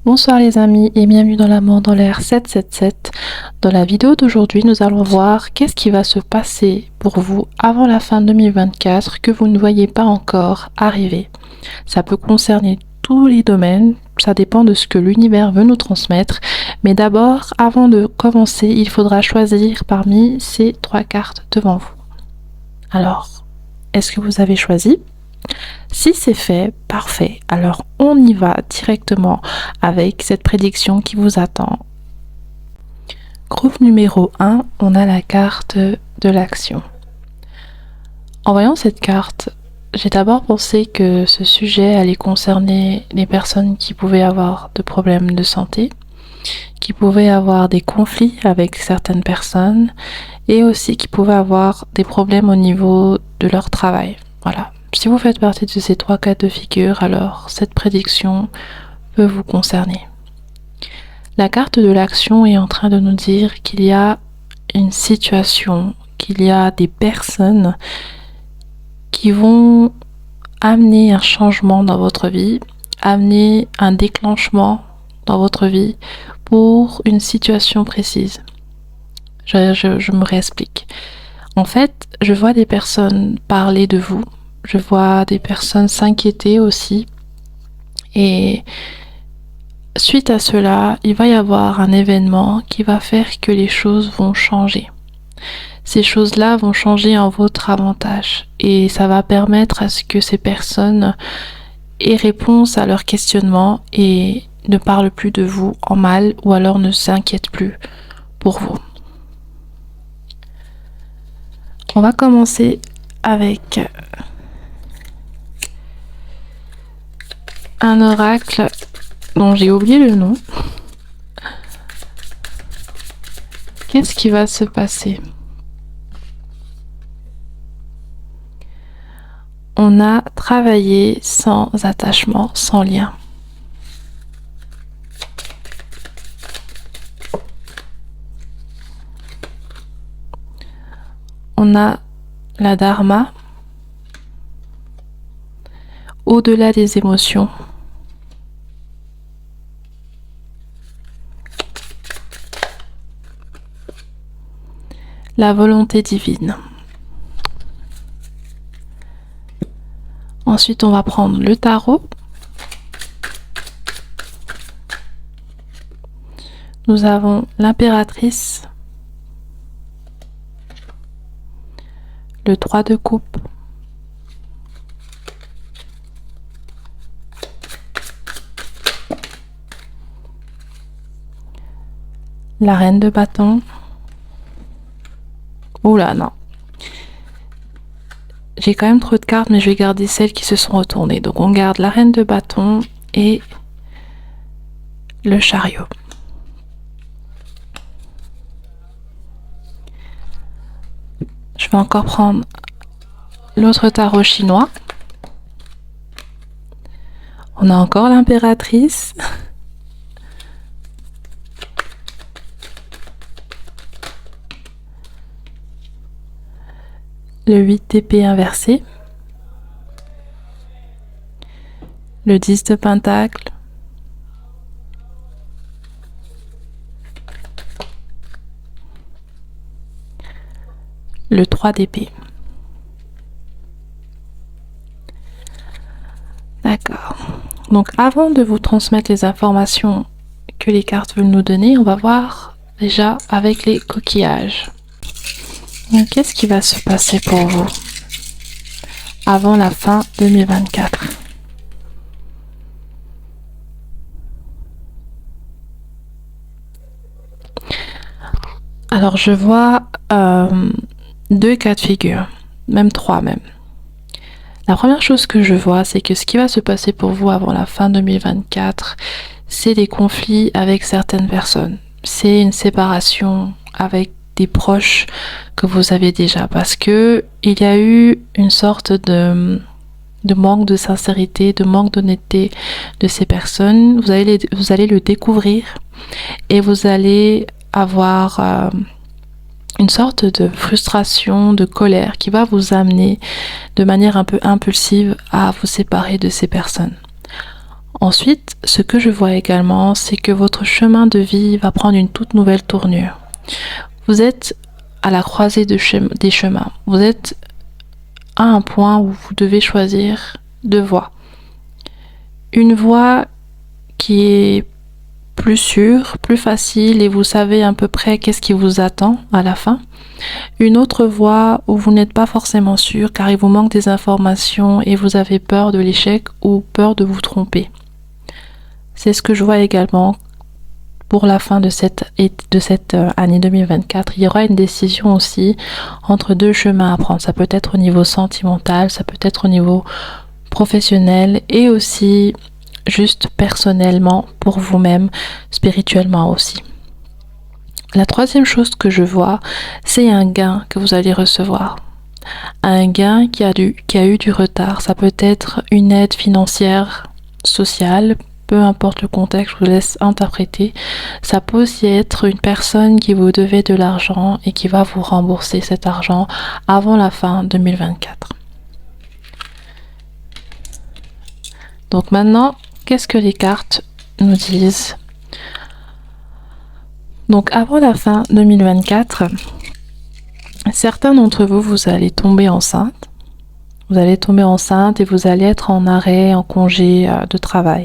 Bonsoir les amis et bienvenue dans l'amour dans l'air 777. Dans la vidéo d'aujourd'hui, nous allons voir qu'est-ce qui va se passer pour vous avant la fin 2024 que vous ne voyez pas encore arriver. Ça peut concerner tous les domaines, ça dépend de ce que l'univers veut nous transmettre. Mais d'abord, avant de commencer, il faudra choisir parmi ces 3 cartes devant vous. Alors, est-ce que vous avez choisi ? Si c'est fait, parfait. Alors on y va directement avec cette prédiction qui vous attend. Groupe numéro 1, on a la carte de l'action. En voyant cette carte, j'ai d'abord pensé que ce sujet allait concerner les personnes qui pouvaient avoir de problèmes de santé, qui pouvaient avoir des conflits avec certaines personnes et aussi qui pouvaient avoir des problèmes au niveau de leur travail. Voilà. Si vous faites partie de ces 3 cas de figure, alors cette prédiction peut vous concerner. La carte de l'action est en train de nous dire qu'il y a une situation, qu'il y a des personnes qui vont amener un changement dans votre vie, amener un déclenchement dans votre vie pour une situation précise. Je me réexplique. En fait, je vois des personnes parler de vous. Je vois des personnes s'inquiéter aussi. Et suite à cela, il va y avoir un événement qui va faire que les choses vont changer. Ces choses-là vont changer en votre avantage. Et ça va permettre à ce que ces personnes aient réponse à leurs questionnements et ne parlent plus de vous en mal ou alors ne s'inquiètent plus pour vous. On va commencer avec un oracle dont j'ai oublié le nom. Qu'est-ce qui va se passer ? On a travaillé sans attachement, sans lien. On a la dharma, au-delà des émotions. La volonté divine. Ensuite, on va prendre le tarot. Nous avons l'impératrice, le 3 de coupe, la reine de bâton. Oula, non. J'ai quand même trop de cartes, mais je vais garder celles qui se sont retournées. Donc on garde la reine de bâton et le chariot. Je vais encore prendre l'autre tarot chinois. On a encore l'impératrice. Le 8 d'épée inversé. Le 10 de pentacle. Le 3 d'épée. D'accord. Donc avant de vous transmettre les informations que les cartes veulent nous donner, on va voir déjà avec les coquillages. Donc, qu'est-ce qui va se passer pour vous avant la fin 2024 ? Alors je vois 2 cas de figure, même 3 même. La première chose que je vois, c'est que ce qui va se passer pour vous avant la fin 2024, c'est des conflits avec certaines personnes. C'est une séparation avec des proches que vous avez déjà, parce que il y a eu une sorte de manque de sincérité, de manque d'honnêteté de ces personnes. Vous allez le découvrir et vous allez avoir une sorte de frustration, de colère qui va vous amener de manière un peu impulsive à vous séparer de ces personnes. Ensuite, ce que je vois également, c'est que votre chemin de vie va prendre une toute nouvelle tournure. Vous êtes à la croisée des chemins. Vous êtes à un point où vous devez choisir deux voies. Une voie qui est plus sûre, plus facile et vous savez à peu près qu'est-ce qui vous attend à la fin. Une autre voie où vous n'êtes pas forcément sûr car il vous manque des informations et vous avez peur de l'échec ou peur de vous tromper. C'est ce que je vois également pour la fin de cette année 2024. Il y aura une décision aussi entre deux chemins à prendre. Ça peut être au niveau sentimental, ça peut être au niveau professionnel et aussi juste personnellement pour vous-même, spirituellement aussi. La troisième chose que je vois, c'est un gain que vous allez recevoir. Un gain qui a eu du retard. Ça peut être une aide financière, sociale, peu importe le contexte, je vous laisse interpréter. Ça peut aussi être une personne qui vous devait de l'argent et qui va vous rembourser cet argent avant la fin 2024. Donc maintenant, qu'est-ce que les cartes nous disent? Donc avant la fin 2024, certains d'entre vous, vous allez tomber enceinte. Vous allez tomber enceinte et vous allez être en arrêt, en congé de travail.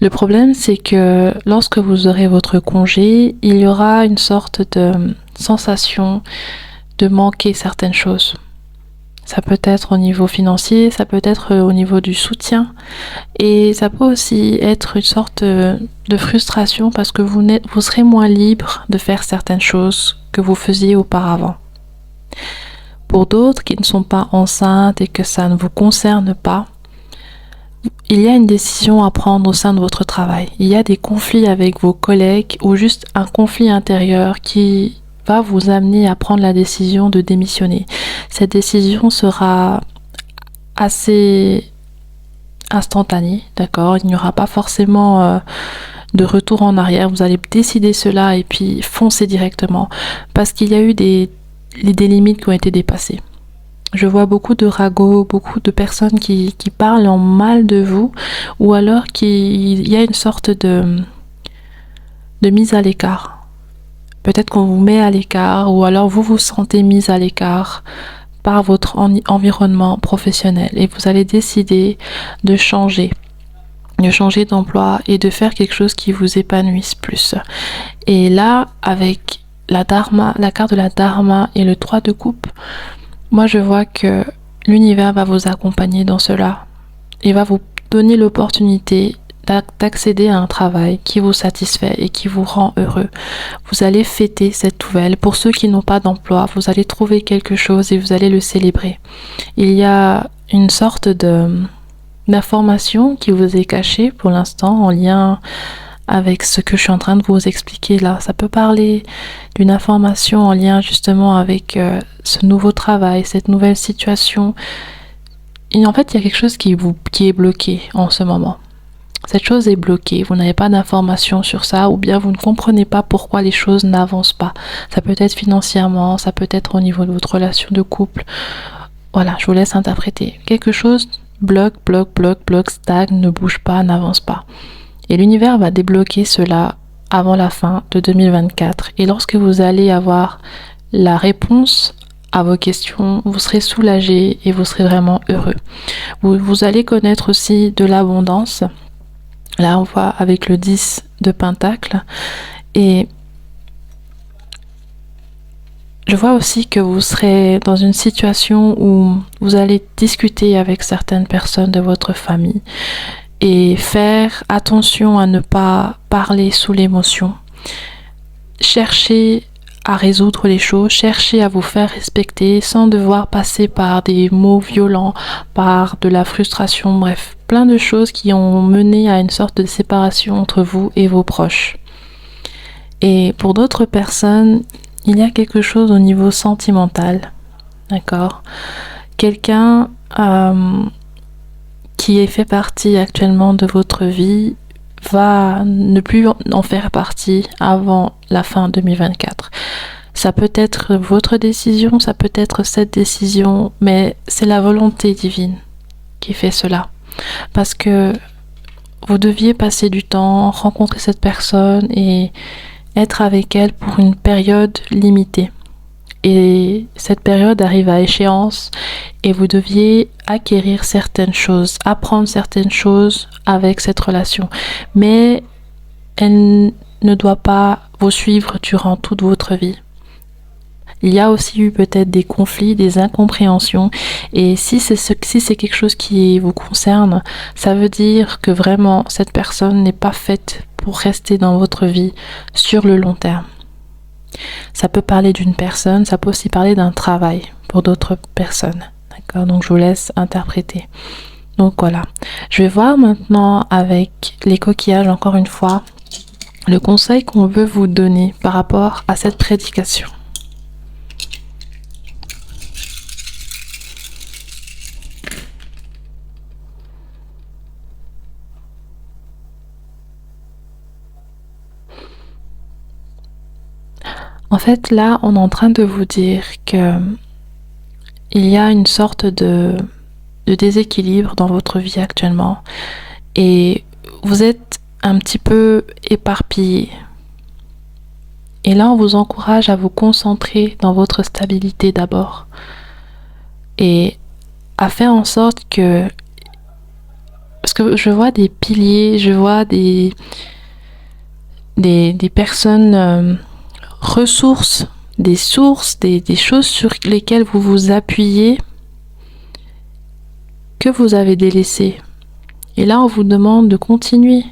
Le problème, c'est que lorsque vous aurez votre congé, il y aura une sorte de sensation de manquer certaines choses. Ça peut être au niveau financier, ça peut être au niveau du soutien et ça peut aussi être une sorte de frustration parce que vous serez moins libre de faire certaines choses que vous faisiez auparavant. Pour d'autres qui ne sont pas enceintes et que ça ne vous concerne pas, il y a une décision à prendre au sein de votre travail. Il y a des conflits avec vos collègues ou juste un conflit intérieur qui va vous amener à prendre la décision de démissionner. Cette décision sera assez instantanée, d'accord? Il n'y aura pas forcément de retour en arrière. Vous allez décider cela et puis foncer directement parce qu'il y a eu des limites qui ont été dépassées. Je vois beaucoup de ragots, beaucoup de personnes qui parlent en mal de vous ou alors qu'il y a une sorte de mise à l'écart. Peut-être qu'on vous met à l'écart ou alors vous vous sentez mise à l'écart par votre environnement professionnel et vous allez décider de changer d'emploi et de faire quelque chose qui vous épanouisse plus. Et là, avec la carte de la Dharma et le 3 de coupe, moi je vois que l'univers va vous accompagner dans cela et va vous donner l'opportunité d'accéder à un travail qui vous satisfait et qui vous rend heureux. Vous allez fêter cette nouvelle. Pour ceux qui n'ont pas d'emploi, vous allez trouver quelque chose et vous allez le célébrer. Il y a une sorte d'information qui vous est cachée pour l'instant en lien avec ce que je suis en train de vous expliquer là. Ça peut parler d'une information en lien justement avec ce nouveau travail, cette nouvelle situation. Et en fait, il y a quelque chose qui est bloqué en ce moment. Cette chose est bloquée, vous n'avez pas d'informations sur ça ou bien vous ne comprenez pas pourquoi les choses n'avancent pas. Ça peut être financièrement, ça peut être au niveau de votre relation de couple. Voilà, je vous laisse interpréter. Quelque chose bloque, stagne, ne bouge pas, n'avance pas. Et l'univers va débloquer cela avant la fin de 2024. Et lorsque vous allez avoir la réponse à vos questions, vous serez soulagé et vous serez vraiment heureux. Vous allez connaître aussi de l'abondance. Là, on voit avec le 10 de Pentacle. Et je vois aussi que vous serez dans une situation où vous allez discuter avec certaines personnes de votre famille et faire attention à ne pas parler sous l'émotion. Cherchez à résoudre les choses, cherchez à vous faire respecter sans devoir passer par des mots violents, par de la frustration, bref, plein de choses qui ont mené à une sorte de séparation entre vous et vos proches. Et pour d'autres personnes, il y a quelque chose au niveau sentimental, d'accord? Quelqu'un qui fait partie actuellement de votre vie va ne plus en faire partie avant la fin 2024. Ça peut être votre décision, ça peut être cette décision, mais c'est la volonté divine qui fait cela. Parce que vous deviez passer du temps, rencontrer cette personne et être avec elle pour une période limitée. Et cette période arrive à échéance et vous deviez acquérir certaines choses, apprendre certaines choses avec cette relation. Mais elle ne doit pas vous suivre durant toute votre vie. Il y a aussi eu peut-être des conflits, des incompréhensions. Et si c'est quelque chose qui vous concerne, ça veut dire que vraiment cette personne n'est pas faite pour rester dans votre vie sur le long terme. Ça peut parler d'une personne, ça peut aussi parler d'un travail pour d'autres personnes. D'accord? Donc je vous laisse interpréter. Donc voilà. Je vais voir maintenant avec les coquillages encore une fois le conseil qu'on veut vous donner par rapport à cette prédication. En fait, là, on est en train de vous dire que il y a une sorte de déséquilibre dans votre vie actuellement et vous êtes un petit peu éparpillé. Et là, on vous encourage à vous concentrer dans votre stabilité d'abord et à faire en sorte que, parce que je vois des piliers, je vois des personnes, ressources, des sources, des choses sur lesquelles vous vous appuyez que vous avez délaissées. Et là, on vous demande de continuer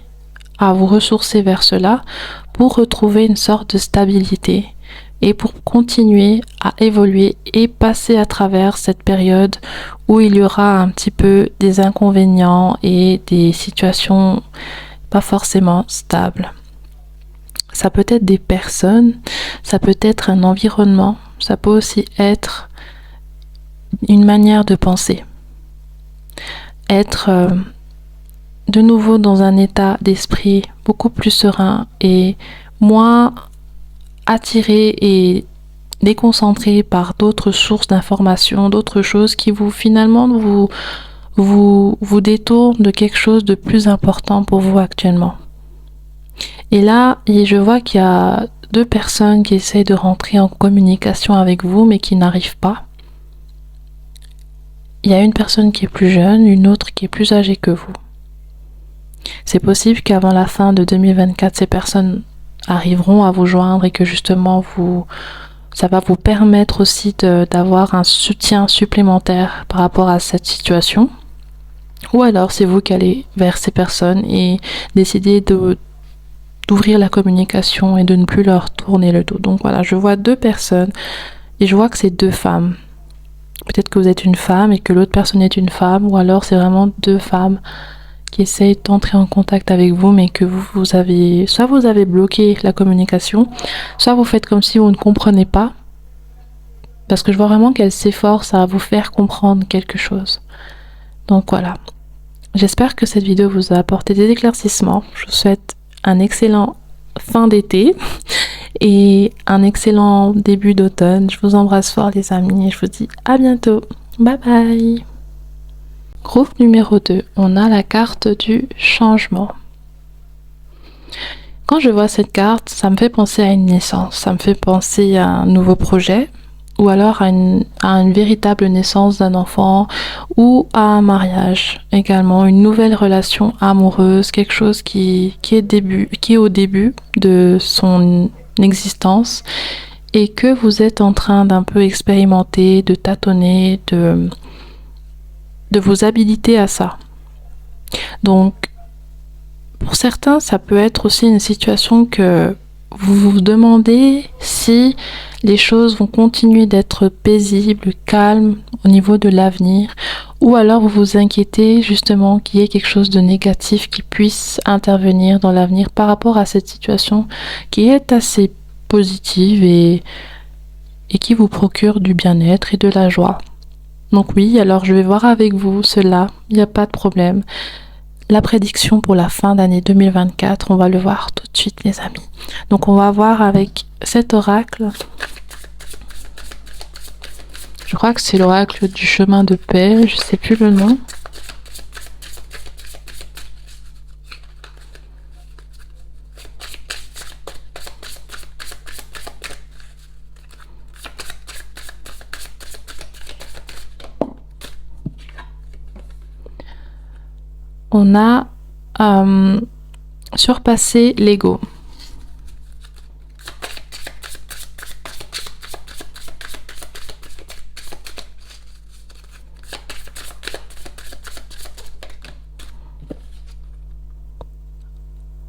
à vous ressourcer vers cela pour retrouver une sorte de stabilité et pour continuer à évoluer et passer à travers cette période où il y aura un petit peu des inconvénients et des situations pas forcément stables. Ça peut être des personnes, ça peut être un environnement, ça peut aussi être une manière de penser. Être de nouveau dans un état d'esprit beaucoup plus serein et moins attiré et déconcentré par d'autres sources d'informations, d'autres choses qui vous finalement vous détournent de quelque chose de plus important pour vous actuellement. Et là, je vois qu'il y a deux personnes qui essayent de rentrer en communication avec vous mais qui n'arrivent pas. Il y a une personne qui est plus jeune, une autre qui est plus âgée que vous. C'est possible qu'avant la fin de 2024, ces personnes arriveront à vous joindre et que justement ça va vous permettre aussi d'avoir un soutien supplémentaire par rapport à cette situation. Ou alors c'est vous qui allez vers ces personnes et décider d'ouvrir la communication et de ne plus leur tourner le dos. Donc voilà, je vois deux personnes et je vois que c'est deux femmes. Peut-être que vous êtes une femme et que l'autre personne est une femme, ou alors c'est vraiment deux femmes qui essayent d'entrer en contact avec vous, mais que vous avez bloqué la communication, soit vous faites comme si vous ne comprenez pas, parce que je vois vraiment qu'elles s'efforcent à vous faire comprendre quelque chose. Donc voilà. J'espère que cette vidéo vous a apporté des éclaircissements. Je vous souhaite un excellent fin d'été et un excellent début d'automne. Je vous embrasse fort les amis et je vous dis à bientôt. Bye bye. Groupe numéro 2, on a la carte du changement. Quand je vois cette carte, ça me fait penser à une naissance, ça me fait penser à un nouveau projet, ou alors à une véritable naissance d'un enfant, ou à un mariage également, une nouvelle relation amoureuse, quelque chose qui est au début de son existence et que vous êtes en train d'un peu expérimenter, de tâtonner, de vous habiliter à ça. Donc, pour certains, ça peut être aussi une situation que vous vous demandez si les choses vont continuer d'être paisibles, calmes au niveau de l'avenir, ou alors vous vous inquiétez justement qu'il y ait quelque chose de négatif qui puisse intervenir dans l'avenir par rapport à cette situation qui est assez positive et qui vous procure du bien-être et de la joie. Donc oui, alors je vais voir avec vous cela, il n'y a pas de problème. La prédiction pour la fin d'année 2024, on va le voir tout de suite les amis. Donc on va voir avec cet oracle. Je crois que c'est l'oracle du chemin de paix, je sais plus le nom. on a surpassé l'ego.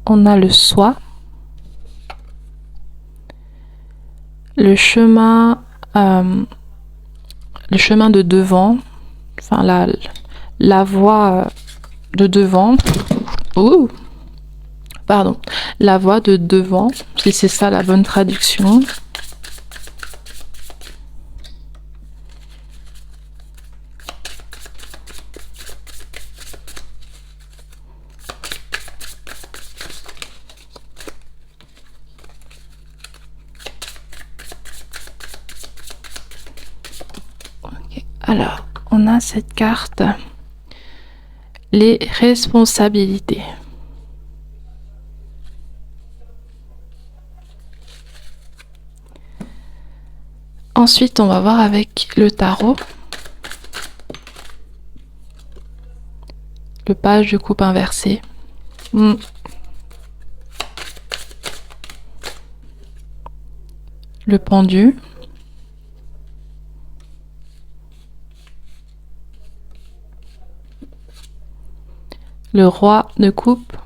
On a le soi, le chemin de devant, enfin la voie de devant. Ouh, pardon, la voie de devant, si c'est ça la bonne traduction. Alors, on a cette carte, les responsabilités. Ensuite, on va voir avec le tarot, le page de coupe inversé. Le pendu. Le roi de coupe.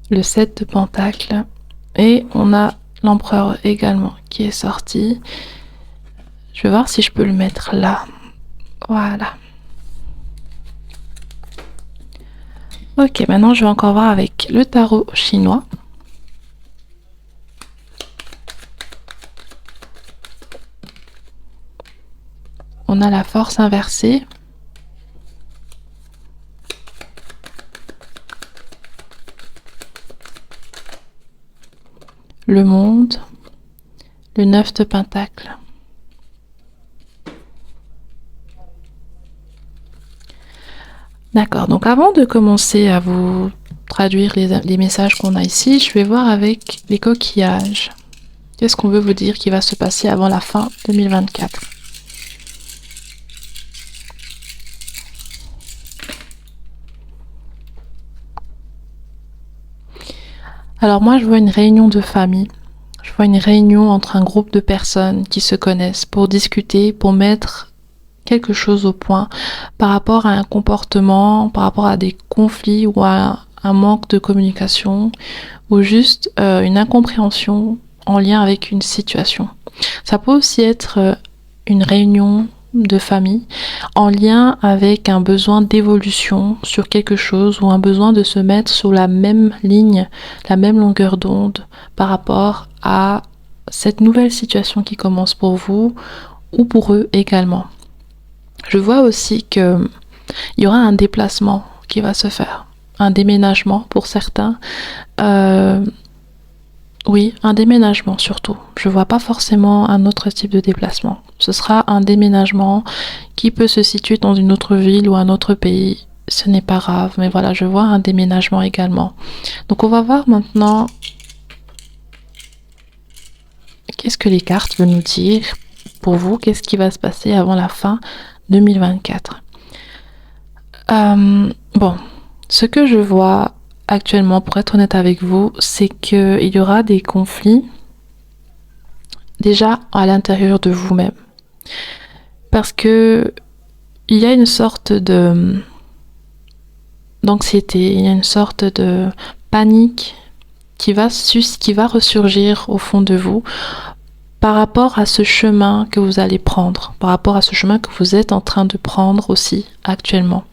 Le 7 de pentacle. Et on a l'empereur également qui est sorti. Je vais voir si je peux le mettre là. Voilà. Ok, maintenant je vais encore voir avec le tarot chinois. On a la force inversée. Le monde. Le 9 de pentacle. D'accord, donc avant de commencer à vous traduire les messages qu'on a ici, je vais voir avec les coquillages. Qu'est-ce qu'on veut vous dire qui va se passer avant la fin 2024? Alors moi, je vois une réunion de famille. Je vois une réunion entre un groupe de personnes qui se connaissent pour discuter, pour mettre quelque chose au point par rapport à un comportement, par rapport à des conflits ou à un manque de communication ou juste une incompréhension en lien avec une situation. Ça peut aussi être une réunion de famille en lien avec un besoin d'évolution sur quelque chose ou un besoin de se mettre sur la même ligne, la même longueur d'onde par rapport à cette nouvelle situation qui commence pour vous ou pour eux également. Je vois aussi qu'il y aura un déplacement qui va se faire, un déménagement pour certains. Oui, un déménagement surtout. Je vois pas forcément un autre type de déplacement. Ce sera un déménagement qui peut se situer dans une autre ville ou un autre pays. Ce n'est pas grave, mais voilà, je vois un déménagement également. Donc on va voir maintenant qu'est-ce que les cartes veulent nous dire pour vous, qu'est-ce qui va se passer avant la fin 2024. Bon, ce que je vois actuellement, pour être honnête avec vous, c'est qu'il y aura des conflits déjà à l'intérieur de vous-même. Parce que il y a une sorte d'anxiété, il y a une sorte de panique qui va ressurgir au fond de vous par rapport à ce chemin que vous allez prendre, par rapport à ce chemin que vous êtes en train de prendre aussi actuellement.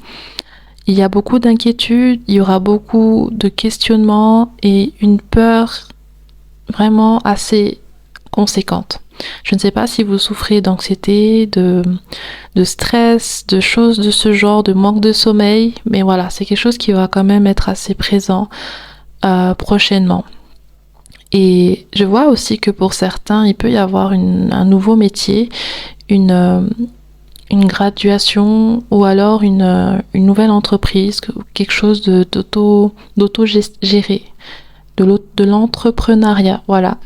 Il y a beaucoup d'inquiétudes, il y aura beaucoup de questionnements et une peur vraiment assez conséquente. Je ne sais pas si vous souffrez d'anxiété, de stress, de choses de ce genre, de manque de sommeil, mais voilà, c'est quelque chose qui va quand même être assez présent prochainement. Et je vois aussi que pour certains, il peut y avoir un nouveau métier, une graduation ou alors une nouvelle entreprise, quelque chose d'auto-géré. de l'entrepreneuriat, voilà.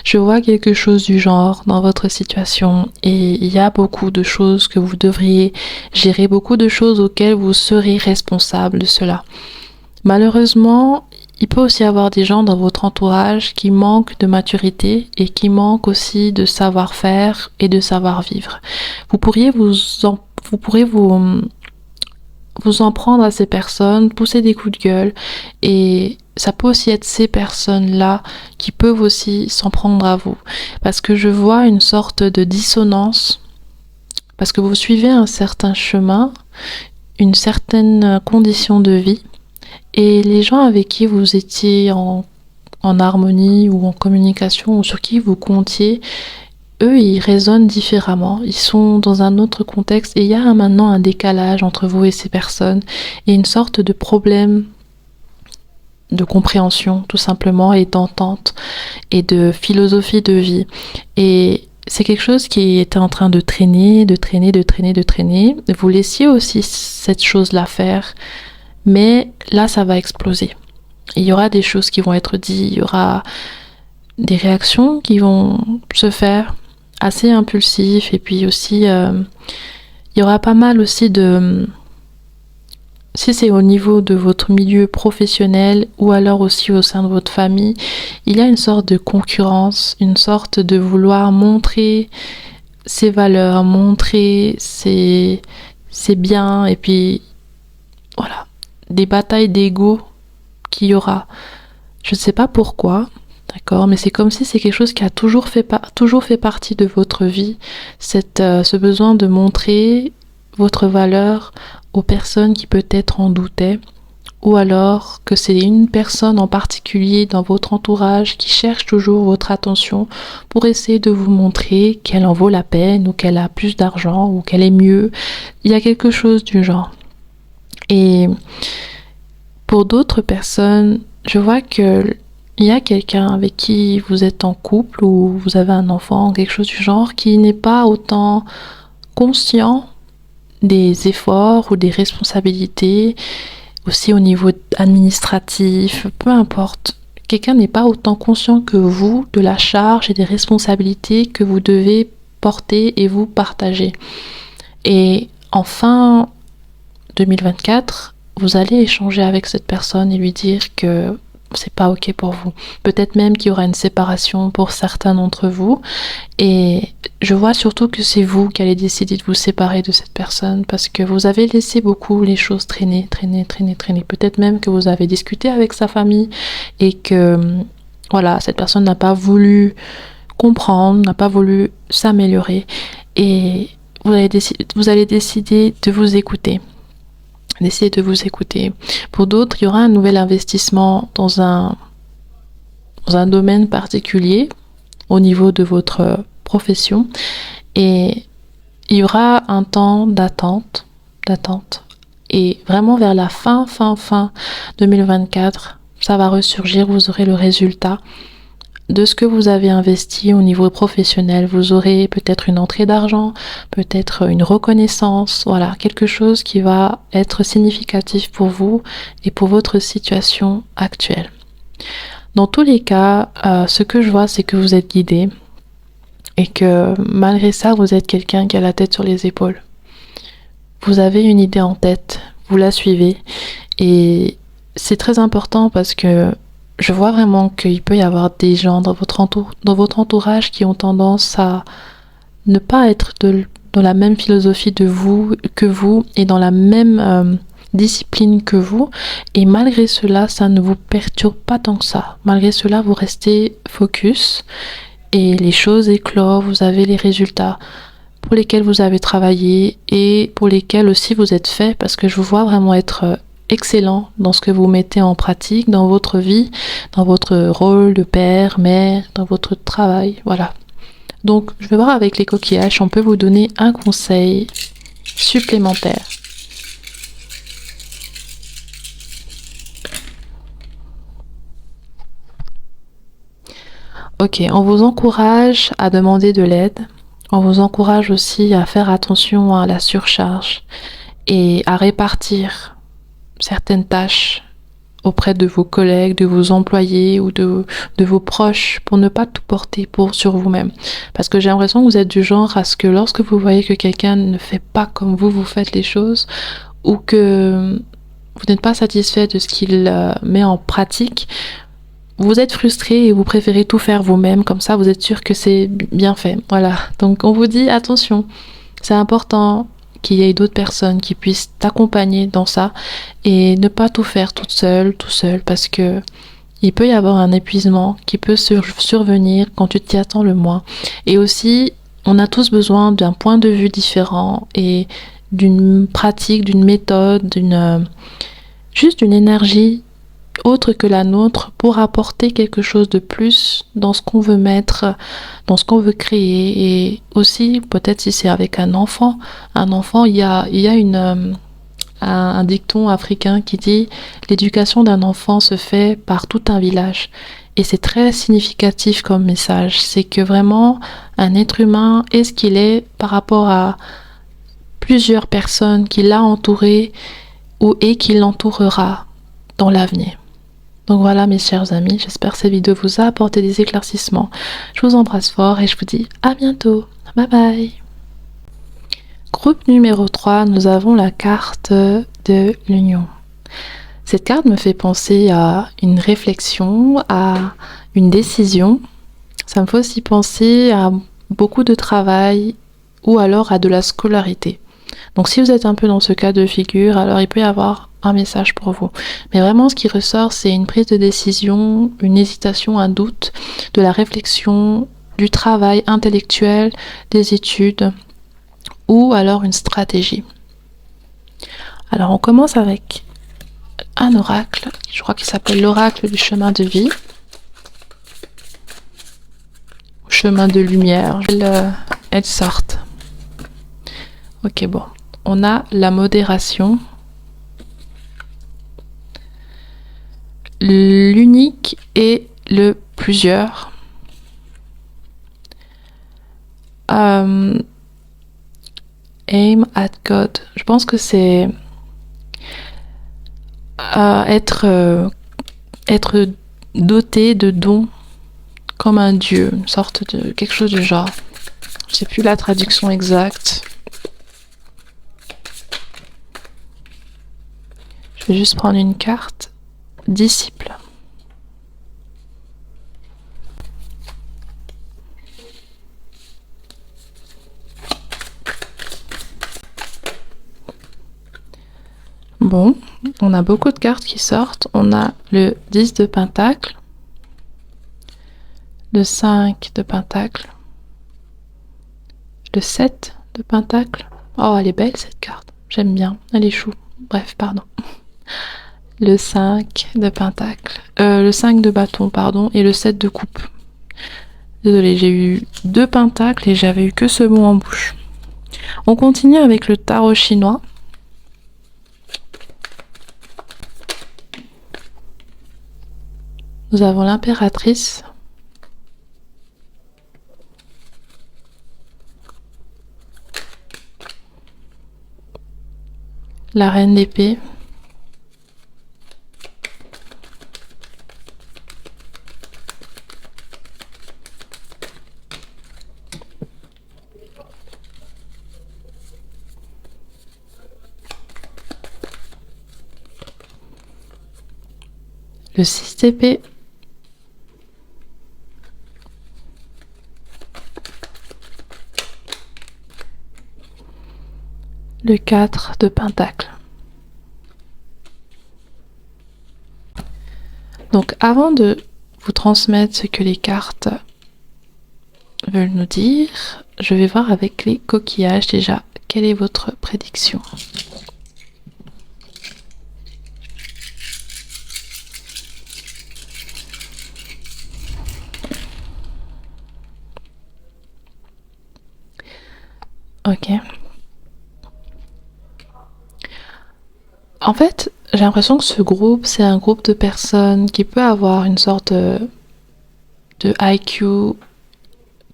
Je vois quelque chose du genre dans votre situation et il y a beaucoup de choses que vous devriez gérer, beaucoup de choses auxquelles vous serez responsable de cela. Malheureusement, il peut aussi y avoir des gens dans votre entourage qui manquent de maturité et qui manquent aussi de savoir-faire et de savoir-vivre. Vous pourriez vous en prendre à ces personnes, pousser des coups de gueule et ça peut aussi être ces personnes-là qui peuvent aussi s'en prendre à vous. Parce que je vois une sorte de dissonance, parce que vous suivez un certain chemin, une certaine condition de vie, et les gens avec qui vous étiez en harmonie ou en communication ou sur qui vous comptiez, eux, ils raisonnent différemment, ils sont dans un autre contexte et il y a maintenant un décalage entre vous et ces personnes et une sorte de problème de compréhension tout simplement et d'entente et de philosophie de vie. Et c'est quelque chose qui était en train de traîner. Vous laissiez aussi cette chose-là faire, mais là ça va exploser. Il y aura des choses qui vont être dites, il y aura des réactions qui vont se faire assez impulsives et puis aussi il y aura pas mal aussi de... Si c'est au niveau de votre milieu professionnel ou alors aussi au sein de votre famille, il y a une sorte de concurrence, une sorte de vouloir montrer ses valeurs, montrer ses biens et puis voilà, des batailles d'ego qu'il y aura. Je ne sais pas pourquoi, d'accord, mais c'est comme si c'est quelque chose qui a toujours fait partie de votre vie, ce besoin de montrer votre valeur aux personnes qui peut-être en doutaient, ou alors que c'est une personne en particulier dans votre entourage qui cherche toujours votre attention pour essayer de vous montrer qu'elle en vaut la peine ou qu'elle a plus d'argent ou qu'elle est mieux. Il y a quelque chose du genre. Et pour d'autres personnes, je vois que il y a quelqu'un avec qui vous êtes en couple ou vous avez un enfant, quelque chose du genre, qui n'est pas autant conscient des efforts ou des responsabilités, aussi au niveau administratif, peu importe. Quelqu'un n'est pas autant conscient que vous de la charge et des responsabilités que vous devez porter et vous partager. Et en fin 2024, vous allez échanger avec cette personne et lui dire que c'est pas ok pour vous. Peut-être même qu'il y aura une séparation pour certains d'entre vous. Et je vois surtout que c'est vous qui allez décider de vous séparer de cette personne parce que vous avez laissé beaucoup les choses traîner. Peut-être même que vous avez discuté avec sa famille et que voilà, cette personne n'a pas voulu comprendre, n'a pas voulu s'améliorer. Et vous allez décider de vous écouter. D'essayer de vous écouter. Pour d'autres, il y aura un nouvel investissement dans un domaine particulier au niveau de votre profession et il y aura un temps d'attente et vraiment vers la fin 2024, ça va ressurgir, vous aurez le résultat de ce que vous avez investi au niveau professionnel. Vous aurez peut-être une entrée d'argent, peut-être une reconnaissance, voilà, quelque chose qui va être significatif pour vous et pour votre situation actuelle. Dans tous les cas, ce que je vois, c'est que vous êtes guidé et que malgré ça, vous êtes quelqu'un qui a la tête sur les épaules. Vous avez une idée en tête, vous la suivez et c'est très important parce que je vois vraiment qu'il peut y avoir des gens dans votre entourage qui ont tendance à ne pas être dans la même philosophie que vous et dans la même discipline que vous. Et malgré cela, ça ne vous perturbe pas tant que ça. Malgré cela, vous restez focus et les choses éclorent, vous avez les résultats pour lesquels vous avez travaillé et pour lesquels aussi vous êtes fait parce que je vous vois vraiment être excellent dans ce que vous mettez en pratique dans votre vie, dans votre rôle de père, mère, dans votre travail, voilà. Donc, je vais voir avec les coquillages, on peut vous donner un conseil supplémentaire. Ok, on vous encourage à demander de l'aide, on vous encourage aussi à faire attention à la surcharge et à répartir certaines tâches auprès de vos collègues, de vos employés ou de vos proches pour ne pas tout porter sur vous-même. Parce que j'ai l'impression que vous êtes du genre à ce que lorsque vous voyez que quelqu'un ne fait pas comme vous faites les choses, ou que vous n'êtes pas satisfait de ce qu'il met en pratique, vous êtes frustré et vous préférez tout faire vous-même, comme ça vous êtes sûr que c'est bien fait. Voilà, donc on vous dit attention, c'est important qu'il y ait d'autres personnes qui puissent t'accompagner dans ça et ne pas tout faire toute seule, tout seul, parce que il peut y avoir un épuisement qui peut survenir quand tu t'y attends le moins. Et aussi, on a tous besoin d'un point de vue différent et d'une pratique, d'une méthode, juste d'une énergie autre que la nôtre pour apporter quelque chose de plus dans ce qu'on veut mettre, dans ce qu'on veut créer. Et aussi, peut-être si c'est avec un enfant, il y a un dicton africain qui dit l'éducation d'un enfant se fait par tout un village. Et c'est très significatif comme message. C'est que vraiment, un être humain est ce qu'il est par rapport à plusieurs personnes qui l'a entouré et qui l'entourera dans l'avenir. Donc voilà mes chers amis, j'espère que cette vidéo vous a apporté des éclaircissements. Je vous embrasse fort et je vous dis à bientôt. Bye bye. Groupe numéro 3, nous avons la carte de l'union. Cette carte me fait penser à une réflexion, à une décision. Ça me fait aussi penser à beaucoup de travail ou alors à de la scolarité. Donc si vous êtes un peu dans ce cas de figure, alors il peut y avoir un message pour vous. Mais vraiment ce qui ressort, c'est une prise de décision, une hésitation, un doute, de la réflexion, du travail intellectuel, des études ou alors une stratégie. Alors on commence avec un oracle, je crois qu'il s'appelle l'oracle du chemin de vie, chemin de lumière, elles sortent. Ok, bon, on a la modération, l'unique et le plusieurs, aim at God. Je pense que c'est être doté de dons comme un dieu, une sorte de quelque chose du genre. Je sais plus la traduction exacte. Je vais juste prendre une carte. Disciple. Bon, on a beaucoup de cartes qui sortent. On a le 10 de pentacle, le 5 de pentacle, le 7 de pentacle. Oh, elle est belle cette carte. J'aime bien. Elle est chou. Bref, pardon. Le 5 de pentacle, le 5 de bâton, pardon, et le 7 de coupe. Désolée, j'ai eu 2 pentacles et j'avais eu que ce mot en bouche. On continue avec le tarot chinois. Nous avons l'impératrice, la reine d'épée, le 6 d'épée, le 4 de pentacle. Donc avant de vous transmettre ce que les cartes veulent nous dire, je vais voir avec les coquillages déjà quelle est votre prédiction. Ok. En fait, j'ai l'impression que ce groupe, c'est un groupe de personnes qui peut avoir une sorte de IQ,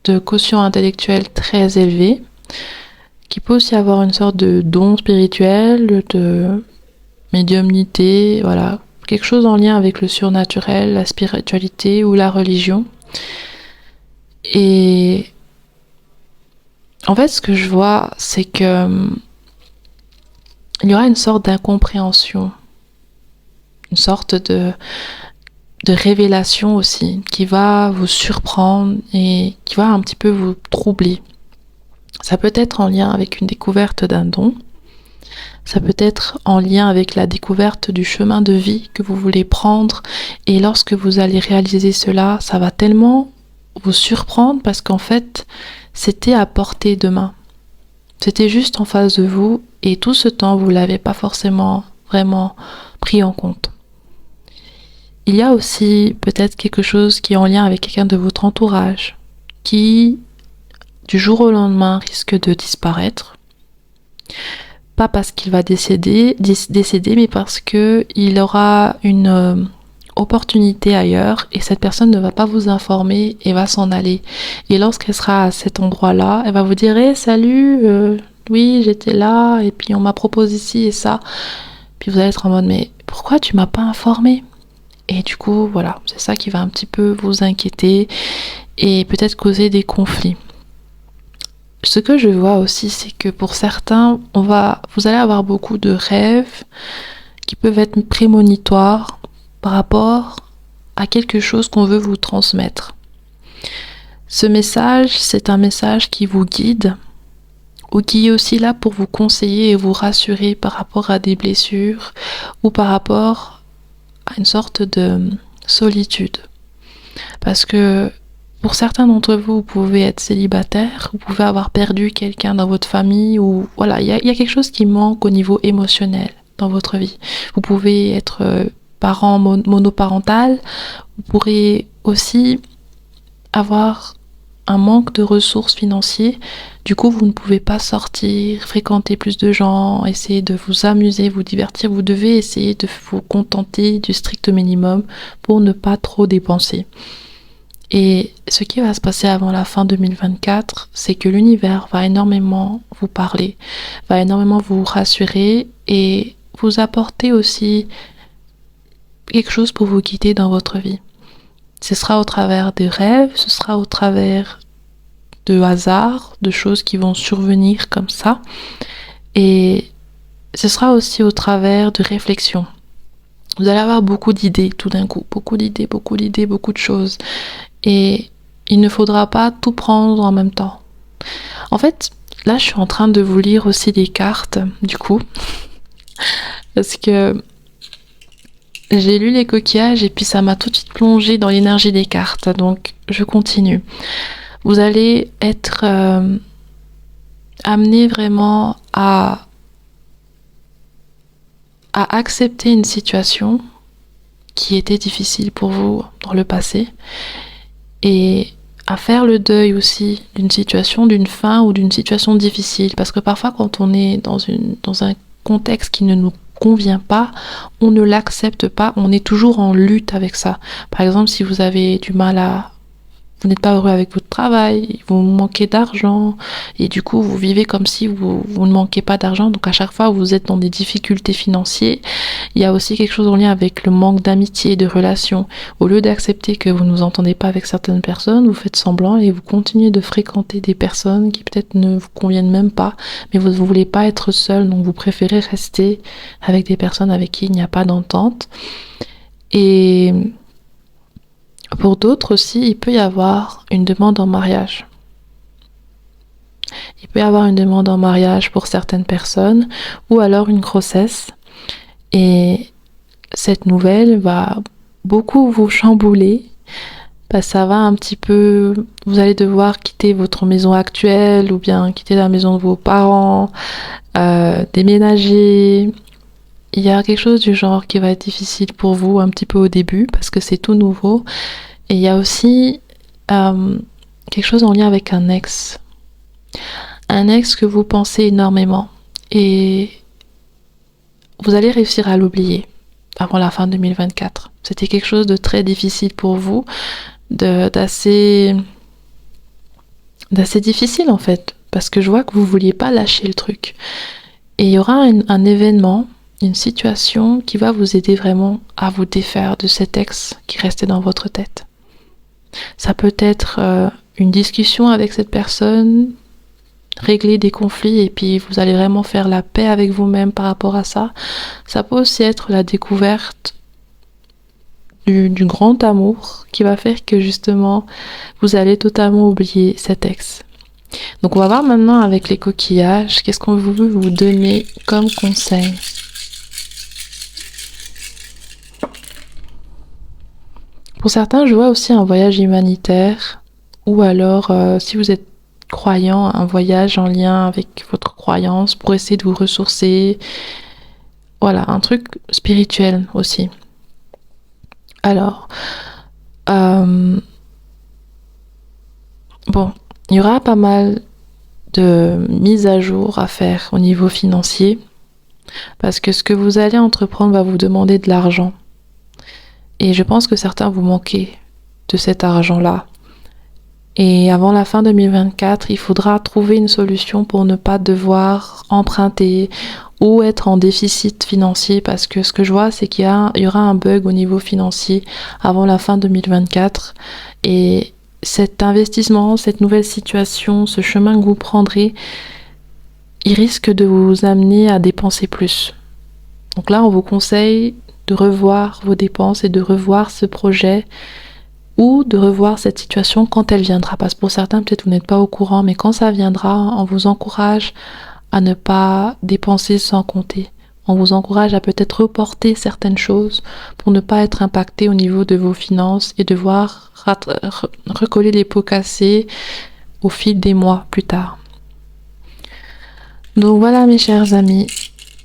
de quotient intellectuel très élevé, qui peut aussi avoir une sorte de don spirituel, de médiumnité, voilà, quelque chose en lien avec le surnaturel, la spiritualité ou la religion. Et en fait, ce que je vois, c'est que il y aura une sorte d'incompréhension, une sorte de révélation aussi, qui va vous surprendre et qui va un petit peu vous troubler. Ça peut être en lien avec une découverte d'un don, ça peut être en lien avec la découverte du chemin de vie que vous voulez prendre, et lorsque vous allez réaliser cela, ça va tellement vous surprendre parce qu'en fait, c'était à portée de main. C'était juste en face de vous et tout ce temps, vous ne l'avez pas forcément vraiment pris en compte. Il y a aussi peut-être quelque chose qui est en lien avec quelqu'un de votre entourage qui, du jour au lendemain, risque de disparaître. Pas parce qu'il va décéder, mais parce qu'il aura une opportunité ailleurs et cette personne ne va pas vous informer et va s'en aller. Et lorsqu'elle sera à cet endroit-là, elle va vous dire hey, salut, oui j'étais là et puis on m'a proposé ci et ça. Puis vous allez être en mode mais pourquoi tu m'as pas informé? Et du coup voilà, c'est ça qui va un petit peu vous inquiéter et peut-être causer des conflits. Ce que je vois aussi, c'est que pour certains, vous allez avoir beaucoup de rêves qui peuvent être prémonitoires par rapport à quelque chose qu'on veut vous transmettre. Ce message, c'est un message qui vous guide ou qui est aussi là pour vous conseiller et vous rassurer par rapport à des blessures ou par rapport à une sorte de solitude. Parce que pour certains d'entre vous, vous pouvez être célibataire, vous pouvez avoir perdu quelqu'un dans votre famille ou voilà, il y a quelque chose qui manque au niveau émotionnel dans votre vie. Vous pouvez être parent monoparental, vous pourrez aussi avoir un manque de ressources financières. Du coup, vous ne pouvez pas sortir, fréquenter plus de gens, essayer de vous amuser, vous divertir. Vous devez essayer de vous contenter du strict minimum pour ne pas trop dépenser. Et ce qui va se passer avant la fin 2024, c'est que l'univers va énormément vous parler, va énormément vous rassurer et vous apporter aussi quelque chose pour vous guider dans votre vie. Ce sera au travers des rêves, ce sera au travers de hasards, de choses qui vont survenir comme ça. Et ce sera aussi au travers de réflexions. Vous allez avoir beaucoup d'idées tout d'un coup, beaucoup d'idées, beaucoup de choses. Et il ne faudra pas tout prendre en même temps. En fait, là, je suis en train de vous lire aussi des cartes, du coup, parce que j'ai lu les coquillages et puis ça m'a tout de suite plongé dans l'énergie des cartes. Donc, je continue. Vous allez être amené vraiment à accepter une situation qui était difficile pour vous dans le passé et à faire le deuil aussi d'une situation, d'une fin ou d'une situation difficile. Parce que parfois, quand on est dans un contexte qui ne nous convient pas, on ne l'accepte pas, on est toujours en lutte avec ça. Par exemple, si vous avez du mal vous n'êtes pas heureux avec votre travail, vous manquez d'argent, et du coup vous vivez comme si vous ne manquez pas d'argent, donc à chaque fois vous êtes dans des difficultés financières. Il y a aussi quelque chose en lien avec le manque d'amitié et de relations. Au lieu d'accepter que vous ne vous entendez pas avec certaines personnes, vous faites semblant et vous continuez de fréquenter des personnes qui peut-être ne vous conviennent même pas, mais vous ne voulez pas être seul, donc vous préférez rester avec des personnes avec qui il n'y a pas d'entente. Et pour d'autres aussi, il peut y avoir une demande en mariage. Il peut y avoir une demande en mariage pour certaines personnes, ou alors une grossesse. Et cette nouvelle va beaucoup vous chambouler. Ça va un petit peu... Vous allez devoir quitter votre maison actuelle, ou bien quitter la maison de vos parents, déménager. Il y a quelque chose du genre qui va être difficile pour vous un petit peu au début parce que c'est tout nouveau. Et il y a aussi quelque chose en lien avec un ex. Un ex que vous pensez énormément. Et vous allez réussir à l'oublier avant la fin 2024. C'était quelque chose de très difficile pour vous, d'assez difficile en fait. Parce que je vois que vous ne vouliez pas lâcher le truc. Et il y aura un événement une situation qui va vous aider vraiment à vous défaire de cet ex qui restait dans votre tête. Ça peut être une discussion avec cette personne, régler des conflits et puis vous allez vraiment faire la paix avec vous-même par rapport à ça. Ça peut aussi être la découverte du grand amour qui va faire que justement vous allez totalement oublier cet ex. Donc on va voir maintenant avec les coquillages, qu'est-ce qu'on veut vous donner comme conseil. Pour certains, je vois aussi un voyage humanitaire ou alors si vous êtes croyant, un voyage en lien avec votre croyance pour essayer de vous ressourcer. Voilà, un truc spirituel aussi. Alors, bon, il y aura pas mal de mises à jour à faire au niveau financier parce que ce que vous allez entreprendre va vous demander de l'argent. Et je pense que certains vous manquez de cet argent-là. Et avant la fin 2024, il faudra trouver une solution pour ne pas devoir emprunter ou être en déficit financier parce que ce que je vois, c'est qu'il y aura un bug au niveau financier avant la fin 2024 et cet investissement, cette nouvelle situation, ce chemin que vous prendrez, il risque de vous amener à dépenser plus. Donc là, on vous conseille de revoir vos dépenses et de revoir ce projet ou de revoir cette situation quand elle viendra. Parce que pour certains, peut-être vous n'êtes pas au courant, mais quand ça viendra, on vous encourage à ne pas dépenser sans compter. On vous encourage à peut-être reporter certaines choses pour ne pas être impacté au niveau de vos finances et devoir recoller les pots cassés au fil des mois plus tard. Donc voilà mes chers amis,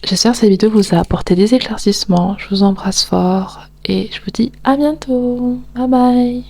j'espère que cette vidéo vous a apporté des éclaircissements. Je vous embrasse fort et je vous dis à bientôt. Bye bye.